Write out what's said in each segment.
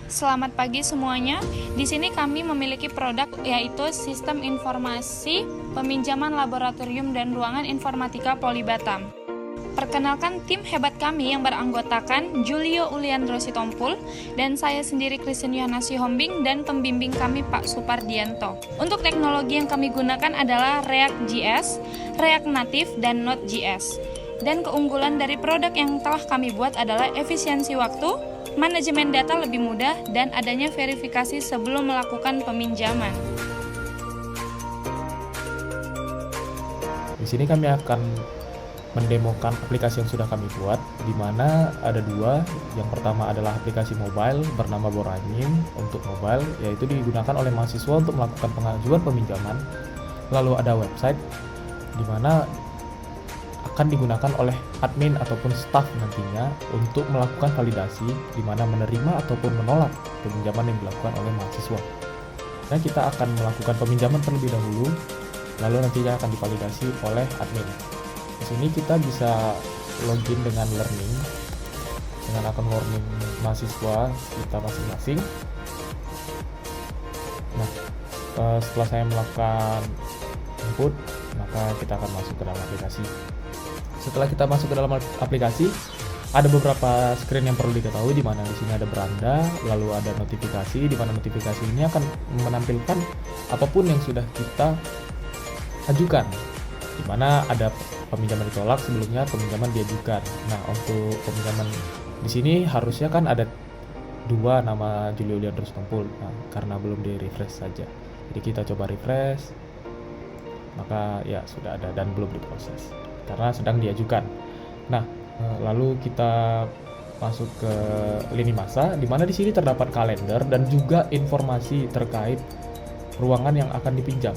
Selamat pagi semuanya. Di sini kami memiliki produk yaitu Sistem Informasi Peminjaman Laboratorium dan Ruangan Informatika Polibatam. Perkenalkan tim hebat kami yang beranggotakan Julio Uliandro Sitompul dan saya sendiri Christian Yohana Sihombing dan pembimbing kami Pak Supardianto. Untuk teknologi yang kami gunakan adalah React.js, React Native, dan Node.js. Dan keunggulan dari produk yang telah kami buat adalah efisiensi waktu, manajemen data lebih mudah, dan adanya verifikasi sebelum melakukan peminjaman. Di sini kami akan mendemokan aplikasi yang sudah kami buat, di mana ada dua. Yang pertama adalah aplikasi mobile bernama Borangin untuk mobile, yaitu digunakan oleh mahasiswa untuk melakukan pengajuan peminjaman. Lalu ada website, di mana akan digunakan oleh admin ataupun staff nantinya untuk melakukan validasi, di mana menerima ataupun menolak peminjaman yang dilakukan oleh mahasiswa. Nah, kita akan melakukan peminjaman terlebih dahulu, lalu nantinya akan divalidasi oleh admin. Di sini kita bisa login dengan learning, dengan akun learning mahasiswa kita masing-masing. Nah, setelah saya melakukan input, maka kita akan masuk ke dalam aplikasi. Setelah kita masuk ke dalam aplikasi, ada beberapa screen yang perlu diketahui, di mana di sini ada beranda, lalu ada notifikasi, di mana notifikasi ini akan menampilkan apapun yang sudah kita ajukan, di mana ada peminjaman ditolak sebelumnya, peminjaman diajukan. Nah, untuk peminjaman di sini harusnya kan ada dua nama Julio Uliandro Sitompul. Nah, karena belum di refresh saja, jadi kita coba refresh, maka ya sudah ada dan belum diproses karena sedang diajukan. Nah, lalu kita masuk ke lini masa, di mana di sini terdapat kalender dan juga informasi terkait ruangan yang akan dipinjam.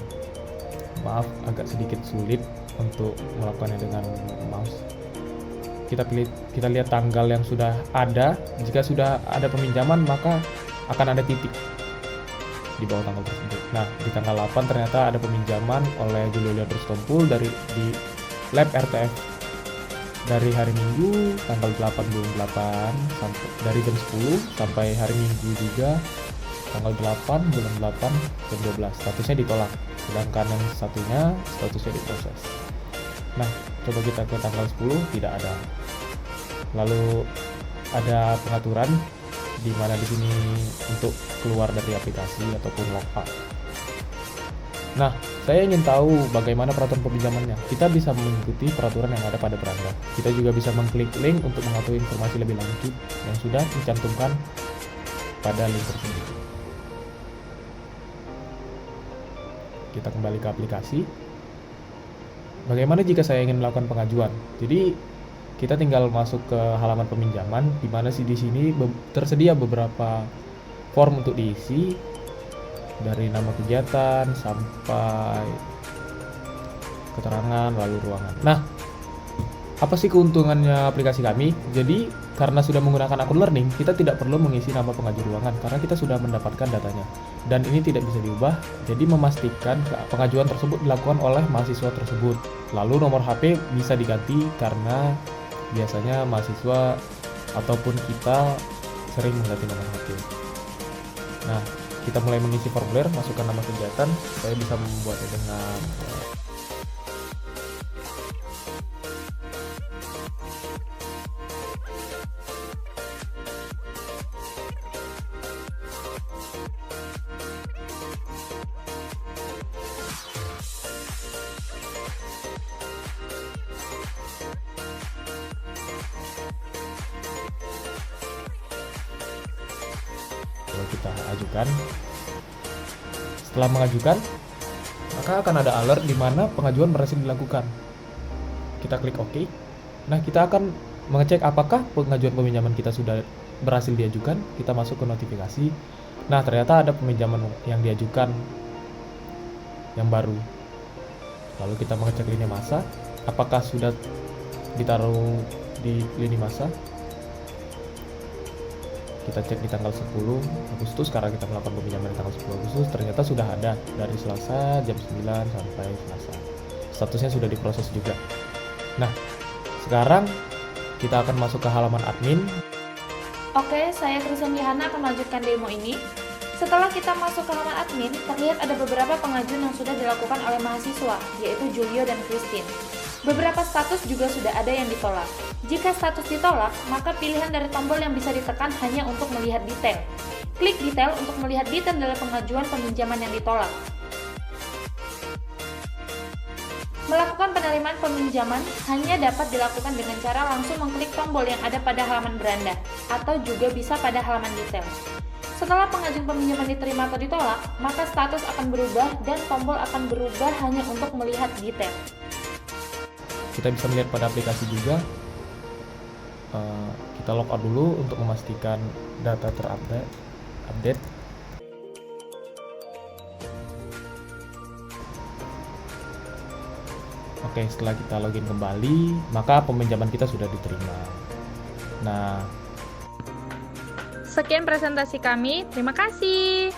Maaf, agak sedikit sulit untuk melakukannya dengan mouse. Kita lihat tanggal yang sudah ada. Jika sudah ada peminjaman, maka akan ada titik di bawah tanggal tersebut. Nah, di tanggal 8 ternyata ada peminjaman oleh Julio Uliandro Sitompul di Lab RTF dari hari Minggu tanggal 8 bulan 8 sampai dari jam 10 sampai hari Minggu juga tanggal 8 bulan 8 jam 12. Statusnya ditolak, sedangkan yang satunya statusnya diproses. Nah, coba kita ke tanggal 10, tidak ada. Lalu ada pengaturan, di mana di sini untuk keluar dari aplikasi ataupun log out. Nah, saya ingin tahu bagaimana peraturan peminjamannya. Kita bisa mengikuti peraturan yang ada pada beranda. Kita juga bisa mengklik link untuk mengetahui informasi lebih lanjut yang sudah dicantumkan pada link tersebut. Kita kembali ke aplikasi. Bagaimana jika saya ingin melakukan pengajuan? Jadi kita tinggal masuk ke halaman peminjaman, di mana di sini tersedia beberapa form untuk diisi, dari nama kegiatan sampai keterangan lalu ruangan. Nah, apa sih keuntungannya aplikasi kami? Jadi karena sudah menggunakan akun learning, kita tidak perlu mengisi nama pengajuan ruangan karena kita sudah mendapatkan datanya, dan ini tidak bisa diubah. Jadi memastikan pengajuan tersebut dilakukan oleh mahasiswa tersebut. Lalu nomor HP bisa diganti karena biasanya mahasiswa ataupun kita sering mengganti nomor HP. Nah, kita mulai mengisi formulir, masukkan nama kegiatan. Saya bisa membuatnya dengan kalau kita ajukan. Setelah mengajukan, maka akan ada alert di mana pengajuan berhasil dilakukan. Kita klik OK. Nah, kita akan mengecek apakah pengajuan peminjaman kita sudah berhasil diajukan. Kita masuk ke notifikasi. Nah, ternyata ada peminjaman yang diajukan yang baru. Lalu kita mengecek lini masa, apakah sudah ditaruh di lini masa. Kita cek di tanggal 10 Agustus, karena kita melakukan peminjaman di tanggal 10 Agustus, ternyata sudah ada dari Selasa jam 9 sampai Selasa. Statusnya sudah diproses juga. Nah, sekarang kita akan masuk ke halaman admin. Oke, saya Kristen Lihana akan melanjutkan demo ini. Setelah kita masuk ke halaman admin, terlihat ada beberapa pengajuan yang sudah dilakukan oleh mahasiswa, yaitu Julio dan Christine. Beberapa status juga sudah ada yang ditolak. Jika status ditolak, maka pilihan dari tombol yang bisa ditekan hanya untuk melihat detail. Klik detail untuk melihat detail dari pengajuan peminjaman yang ditolak. Melakukan penerimaan peminjaman hanya dapat dilakukan dengan cara langsung mengklik tombol yang ada pada halaman beranda, atau juga bisa pada halaman detail. Setelah pengajuan peminjaman diterima atau ditolak, maka status akan berubah dan tombol akan berubah hanya untuk melihat detail. Kita bisa melihat pada aplikasi juga. Kita logout dulu untuk memastikan data terupdate. Oke, setelah kita login kembali, maka peminjaman kita sudah diterima. Nah, Sekian presentasi kami, terima kasih.